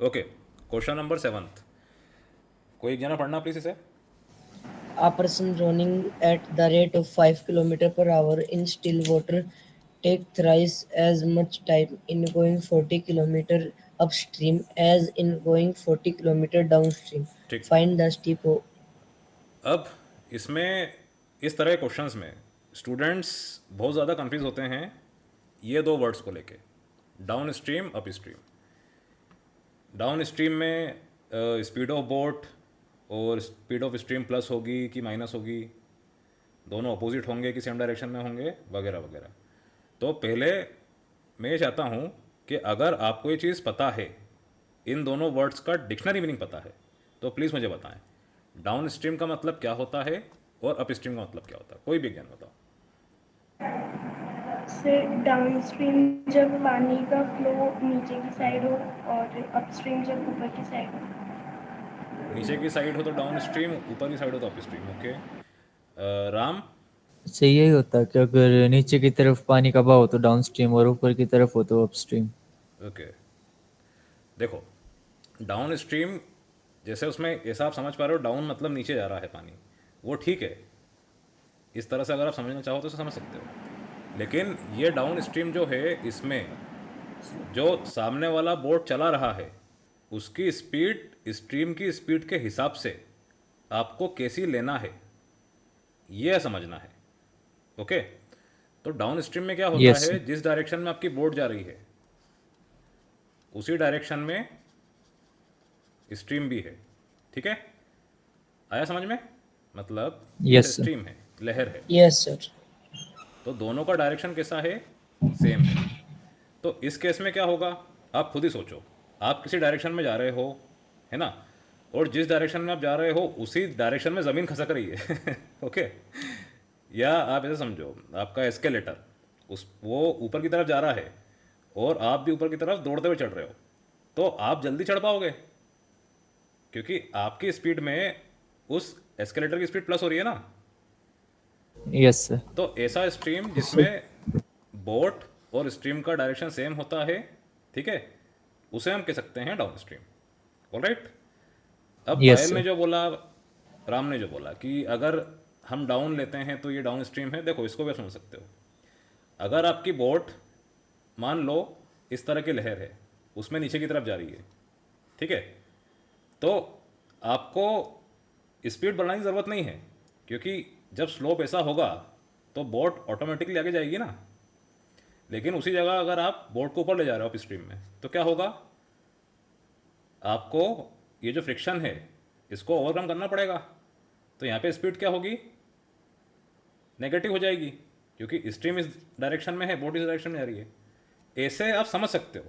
Okay, question number 7th, कोई एक जना पढ़ना प्लीज इसे। A person running at the rate of 5 km per hour in still water take thrice as much time in going 40 km upstream as in going 40 km downstream. ठीक। Find the steep. अब इसमें इस तरह के questions में students बहुत ज़्यादा confuse होते हैं ये दो वर्ड्स को लेके, down stream up stream. Down stream में स्पीड ऑफ बोट और स्पीड ऑफ स्ट्रीम प्लस होगी कि माइनस होगी, दोनों अपोजिट होंगे कि सेम डायरेक्शन में होंगे, वगैरह वगैरह। तो पहले मैं ये चाहता हूँ कि अगर आपको ये चीज़ पता है, इन दोनों वर्ड्स का डिक्शनरी मीनिंग पता है, तो प्लीज़ मुझे बताएं डाउन स्ट्रीम का मतलब क्या होता है और अप स्ट्रीम का मतलब क्या होता है। कोई भी ज्ञान बताओ। से डाउनस्ट्रीम जब पानी का फ्लो नीचे की साइड हो और अपस्ट्रीम जब ऊपर की साइड हो। नीचे की साइड हो तो डाउन स्ट्रीम, ऊपर की साइड हो तो अप स्ट्रीम। ओके, राम। इससे यही होता है कि अगर नीचे की तरफ पानी का बहाव हो तो डाउनस्ट्रीम और ऊपर की तरफ हो तो अपस्ट्रीम। ओके, देखो डाउन स्ट्रीम जैसे उसमें ऐसा आप समझ पा रहे हो, डाउन मतलब नीचे जा रहा है पानी, वो ठीक है। इस तरह से अगर आप समझना चाहो तो इसे समझ सकते हो। लेकिन ये डाउन स्ट्रीम जो है, इसमें जो सामने वाला बोट चला रहा है उसकी स्पीड स्ट्रीम की स्पीड के हिसाब से आपको कैसी लेना है ये समझना है। ओके, तो डाउन स्ट्रीम में क्या होता यस। है, जिस डायरेक्शन में आपकी बोट जा रही है उसी डायरेक्शन में स्ट्रीम भी है। ठीक है, आया समझ में? मतलब ये यस सर। स्ट्रीम है, लहर है, Yes, sir. तो दोनों का डायरेक्शन कैसा है, सेम है। तो इस केस में क्या होगा, आप खुद ही सोचो। आप किसी डायरेक्शन में जा रहे हो, है ना, और जिस डायरेक्शन में आप जा रहे हो उसी डायरेक्शन में ज़मीन खसक रही है ओके, या आप ऐसे समझो आपका एस्केलेटर उस वो ऊपर की तरफ जा रहा है और आप भी ऊपर की तरफ दौड़ते हुए चढ़ रहे हो, तो आप जल्दी चढ़ पाओगे क्योंकि आपकी स्पीड में उस एस्केलेटर की स्पीड प्लस हो रही है ना। Yes sir. तो ऐसा स्ट्रीम जिसमें बोट और स्ट्रीम का डायरेक्शन सेम होता है, ठीक है, उसे हम कह सकते हैं डाउन स्ट्रीम। ऑलराइट। अब यस पायल ने सर। जो बोला, राम ने जो बोला कि अगर हम डाउन लेते हैं तो ये डाउन स्ट्रीम है, देखो इसको भी आप समझ सकते हो। अगर आपकी बोट मान लो इस तरह की लहर है, उसमें नीचे की तरफ जा रही है, ठीक है, तो आपको स्पीड बढ़ाने की ज़रूरत नहीं है क्योंकि जब स्लोप ऐसा होगा तो बोट ऑटोमेटिकली आगे जाएगी ना। लेकिन उसी जगह अगर आप बोट को ऊपर ले जा रहे हो अप स्ट्रीम में तो क्या होगा, आपको ये जो फ्रिक्शन है इसको ओवरकम करना पड़ेगा। तो यहाँ पे स्पीड क्या होगी, नेगेटिव हो जाएगी क्योंकि स्ट्रीम इस डायरेक्शन में है, बोट इस डायरेक्शन में जा रही है। ऐसे आप समझ सकते हो।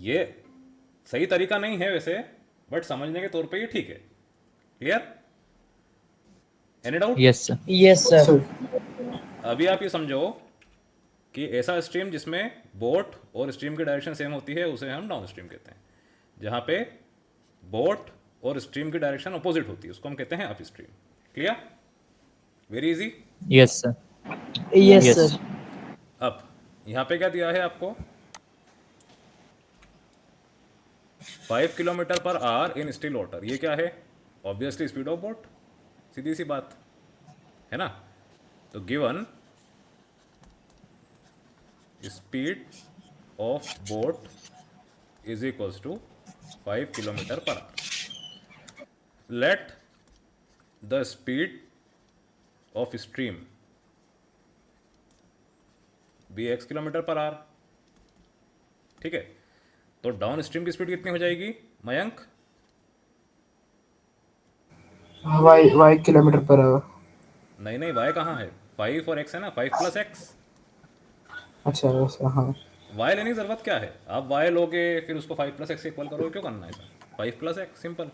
ये सही तरीका नहीं है वैसे, बट समझने के तौर पे ये ठीक है। Clear? Any doubt? Yes sir. Yes, sir. अभी आप ये समझो कि ऐसा स्ट्रीम जिसमें बोट और स्ट्रीम की डायरेक्शन सेम होती है उसे हम डाउन स्ट्रीम कहते हैं। जहाँ पे बोट और स्ट्रीम की डायरेक्शन अपोजिट होती है उसको हम कहते हैं up stream. Clear? Very easy. Yes sir. Yes, yes. sir. अब यहाँ पे क्या दिया है आपको, 5 kilometre per our in still water. ये क्या है, ऑब्वियसली स्पीड ऑफ बोट, सीधी सी बात है ना। तो given speed of boat is equals to 5 kilometre per hour. Let the speed of stream be x kilometre per hour. ठीक है, तो डाउन स्ट्रीम की स्पीड कितनी हो जाएगी Mayank? Y kilometre per hour. नहीं नहीं, वाई कहाँ है, 5 और एक्स है ना, 5 + x। अच्छा वैसा, हाँ। वाई लेने की ज़रूरत क्या है, आप वाई लोगे फिर उसको 5 + x से इक्वल करोगे, क्यों करना है ऐसा, 5 + x सिंपल।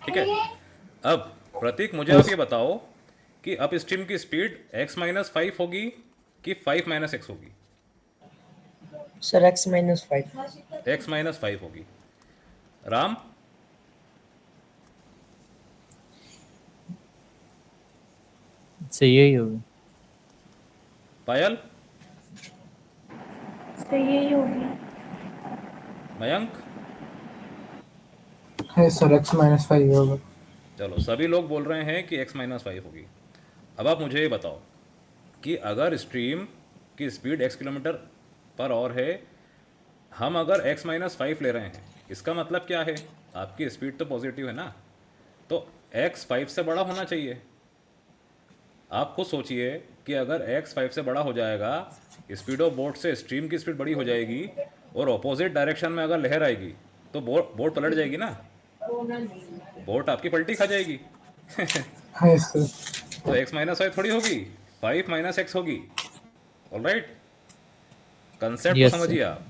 ठीक है, अब प्रतीक मुझे आप यस। ये बताओ कि अप स्ट्रीम की स्पीड x - 5 होगी कि 5 - x होगी? Sir, X minus 5. x - 5 होगी। राम? इससे यही होगा। पायल? से यही होगी। मयंक? है सर, x-5 होगा। चलो, सभी लोग बोल रहे हैं कि x-5 होगी। अब आप मुझे ये बताओ कि अगर स्ट्रीम की speed x kilometre per our है, हम अगर x-5 ले रहे हैं, इसका मतलब क्या है? आपकी स्पीड तो पॉजिटिव है ना, तो x 5 से बड़ा होना चाहिए। आप खुद सोचिए कि अगर x 5 से बड़ा हो जाएगा, स्पीड ऑफ बोट से स्ट्रीम की स्पीड बड़ी हो जाएगी, और ऑपोजिट डायरेक्शन में अगर लहर आएगी तो बोट पलट जाएगी ना, बोट आपकी पलटी खा जाएगी। है सर। तो x-5 थोड़ी होगी, 5 - x होगी। ऑलराइट, कंसेप्ट को यस सर। समझिए आप।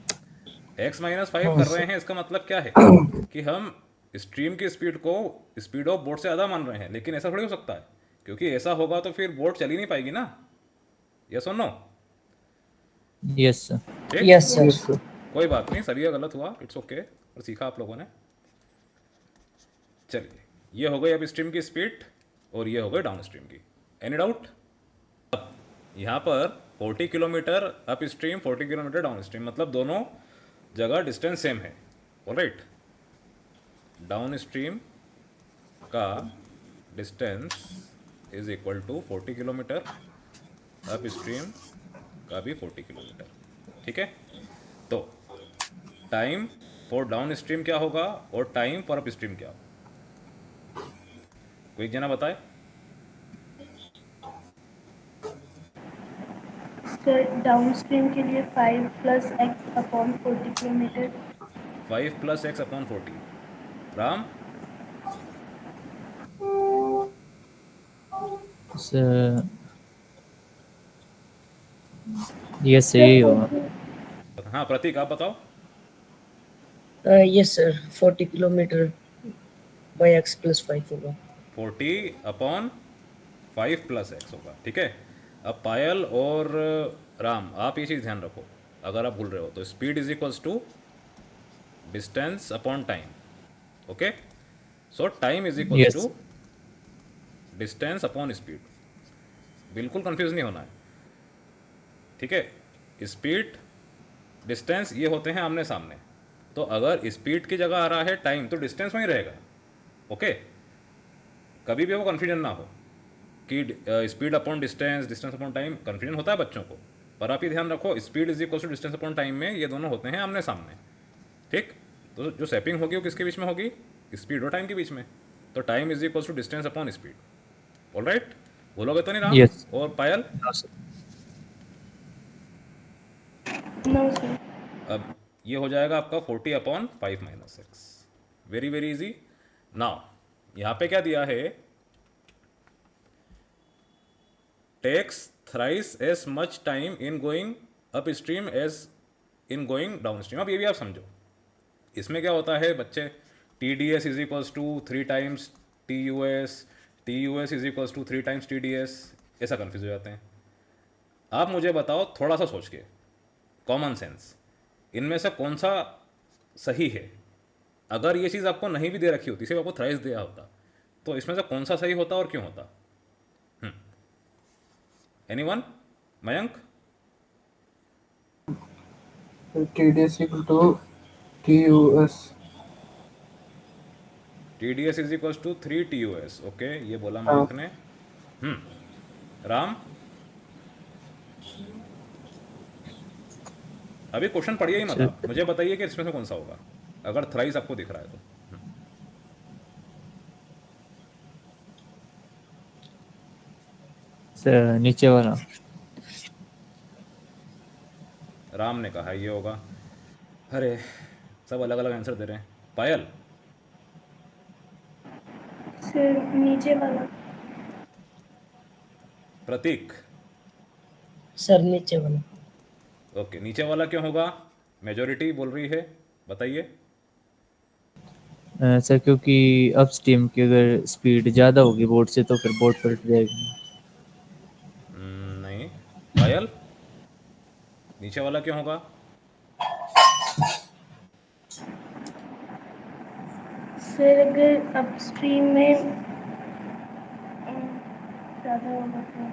x-5 हाँ कर रहे सर। हैं, इसका मतलब क्या है कि हम स्ट्रीम की स्पीड को स्पीड ऑफ बोट से ज़्यादा मान रहे हैं, लेकिन ऐसा थोड़ी हो सकता है, क्योंकि ऐसा होगा तो फिर बोट चल ही नहीं पाएगी ना। यस और नो? Yes sir. ठीक, Yes, sir. Yes sir. कोई बात नहीं, सभी का गलत हुआ, इट्स ओके, और सीखा आप लोगों ने। चलिए, ये हो गई अब स्ट्रीम की स्पीड, और ये हो गई डाउन स्ट्रीम की। Any doubt? यहाँ पर 40 kilometre up stream, 40 kilometre down stream, मतलब दोनों जगह डिस्टेंस सेम है। ऑलराइट, डाउन स्ट्रीम का distance is equal to 40 kilometre, up stream का भी 40 किलोमीटर। ठीक है, तो टाइम फॉर डाउन स्ट्रीम क्या होगा और टाइम फॉर अप स्ट्रीम क्या होगा? कोई एक जना बताए। सर डाउन स्ट्रीम के लिए 5 + x/40 kilometre. 5 + x/40। Ram? Sir yes यही होगा। हाँ, प्रतीक आप बताओ। Yes, sir. 40 kilometer by x plus 5 होगा। 40/5 + x होगा। ठीक है, अब पायल और राम, आप ये चीज़ ध्यान रखो, अगर आप भूल रहे हो तो speed is equals to distance upon time. Okay, so time is equals yes to distance upon speed. बिल्कुल कंफ्यूज नहीं होना है। ठीक है, स्पीड डिस्टेंस ये होते हैं आमने सामने, तो अगर स्पीड की जगह आ रहा है टाइम, तो डिस्टेंस वहीं रहेगा। ओके, कभी भी वो कन्फ्यूजन ना हो कि speed upon distance, distance upon time. Confusion होता है बच्चों को, पर आप ये ध्यान रखो, speed is equal to distance upon time में ये दोनों होते हैं आमने सामने। ठीक, तो जो सेपिंग होगी वो किसके बीच में होगी? स्पीड और टाइम के बीच में। तो time is equal to distance upon speed. Alright, बोलोगे तो नहीं राम यस। और पायल? No sir. अब ये हो जाएगा आपका 40/5 - x। Very very easy. Now यहाँ पे क्या दिया है? Takes thrice as much time in going up stream as in going down stream. अब ये भी आप समझो, इसमें क्या होता है बच्चे? TDS is equals to 3 times TUS, TUS is equals to 3 times TDS। ऐसा कन्फ्यूज हो जाते हैं। आप मुझे बताओ थोड़ा सा सोच के, कॉमन सेंस, इनमें से कौन सा सही है? अगर ये चीज़ आपको नहीं भी दे रखी होती, सिर्फ आपको थ्राइस दिया होता, तो इसमें से कौन सा सही होता और क्यों होता? Anyone? Mayank? TDS equal to TUS। TDS is equals to 3 TUS। Okay, ये बोला हाँ। मयंक ने। राम? अभी क्वेश्चन पढ़िए ही मत सर आप, मुझे बताइए कि इसमें से कौन सा होगा, अगर थ्राइस आपको दिख रहा है तो। सर नीचे वाला। राम ने कहा ये होगा। अरे, सब अलग अलग आंसर दे रहे हैं। पायल? सर नीचे वाला। प्रतीक? सर नीचे वाला। ओके, नीचे वाला क्यों होगा? मेजोरिटी बोल रही है, बताइए। सर क्योंकि अप स्ट्रीम की अगर स्पीड ज़्यादा होगी बोट से तो फिर बोट पलट जाएगी। नहीं। पायल, नीचे वाला क्यों होगा? सर अगर अपस्ट्रीम में ज़्यादा होगा तो।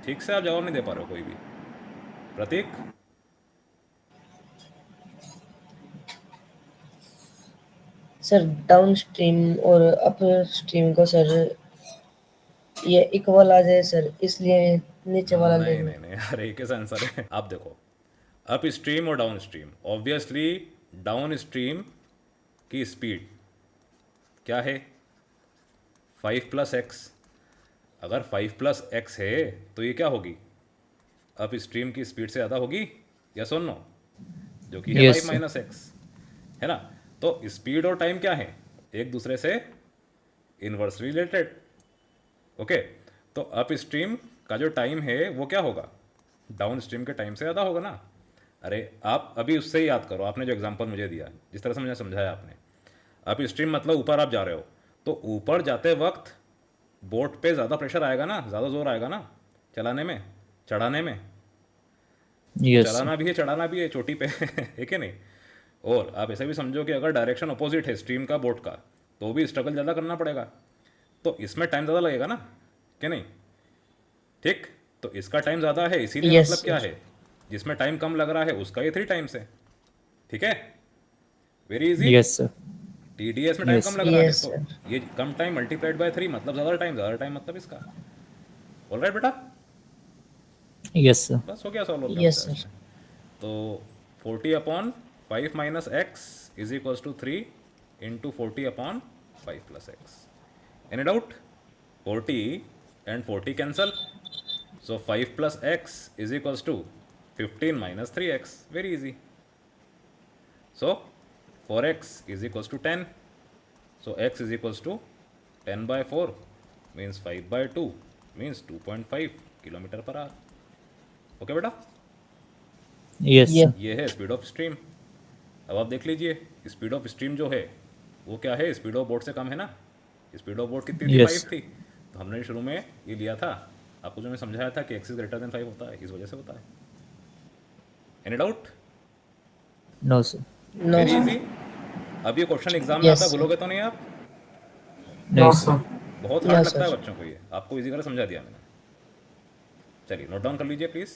ठीक से आप जवाब नहीं दे पा रहे हो कोई भी। प्रतीक? सर डाउन स्ट्रीम और अप स्ट्रीम को सर ये इक्वल आ जाए सर, इसलिए नीचे वाला ले नहीं लो। नहीं नहीं, अरे कैसा आंसर है। आप देखो, अप स्ट्रीम और down stream, obviously down stream की स्पीड क्या है, 5+x। अगर 5+x है तो ये क्या होगी, अप स्ट्रीम की स्पीड से ज़्यादा होगी, या सुन नो, जो कि है Yes, 5 sir. माइनस एक्स, है ना। तो स्पीड और टाइम क्या है, एक दूसरे से इन्वर्सली रिलेटेड। ओके, तो अप स्ट्रीम का जो टाइम है वो क्या होगा, डाउन स्ट्रीम के टाइम से ज़्यादा होगा ना। अरे आप अभी उससे ही याद करो, आपने जो एग्जांपल मुझे दिया, जिस तरह से मुझे समझाया आपने, अप स्ट्रीम मतलब ऊपर आप जा रहे हो, तो ऊपर जाते वक्त बोट पे ज़्यादा प्रेशर आएगा ना, ज़्यादा जोर आएगा ना चलाने में, चढ़ाने में। तो Yes, sir. चलाना भी है चढ़ाना भी है चोटी पे है कि नहीं। और आप ऐसा भी समझो कि अगर डायरेक्शन अपोजिट है स्ट्रीम का बोट का, तो भी स्ट्रगल ज़्यादा करना पड़ेगा, तो इसमें टाइम ज़्यादा लगेगा ना, कि नहीं। ठीक, तो इसका टाइम ज़्यादा है, इसीलिए Yes, मतलब क्या sir. है, जिसमें टाइम कम लग रहा है उसका ये 3 टाइम्स है। ठीक है, very easy. Yes, sir. TDS में टाइम कम Yes. लग रहा है, Yes, तो sir. ये कम टाइम मल्टीप्लाइड बाय 3 मतलब ज़्यादा टाइम मतलब इसका। ऑल राइट बेटा, Yes, sir. बस हो गया सॉल्व, हो गया Yes, बच्चा sir. इसमें। तो 40/5 minus x is equals to 3 into 40/5+x। Any doubt, 40 and 40 cancel, so 5+x is equals to 15 minus 3x, very easy. So 4x is equals to 10, so x is equals to 10/4 means 5/2 means 2.5 kilometre per hour. Okay बेटा, Yes, Yeah. sir. ये है speed of stream. अब आप देख लीजिए, speed of stream जो है वो क्या है, स्पीड ऑफ बोट से कम है ना। स्पीड ऑफ बोट कितनी थी, Yes. 5 थी। तो हमने शुरू में ये लिया था, आपको जो मैं समझाया था कि एक्स इज ग्रेटर देन 5 होता है, इस वजह से होता है। Any doubt, No, sir. No, very sir. Easy. अब ये क्वेश्चन एग्जाम में Yes, आता, sir. भूलोगे तो नहीं आप, No, No, sir. sir. बहुत No, हार्ड लगता sir. है बच्चों को, ये आपको इजी कर समझा दिया मैंने। चलिए नोट डाउन कर लीजिए प्लीज़।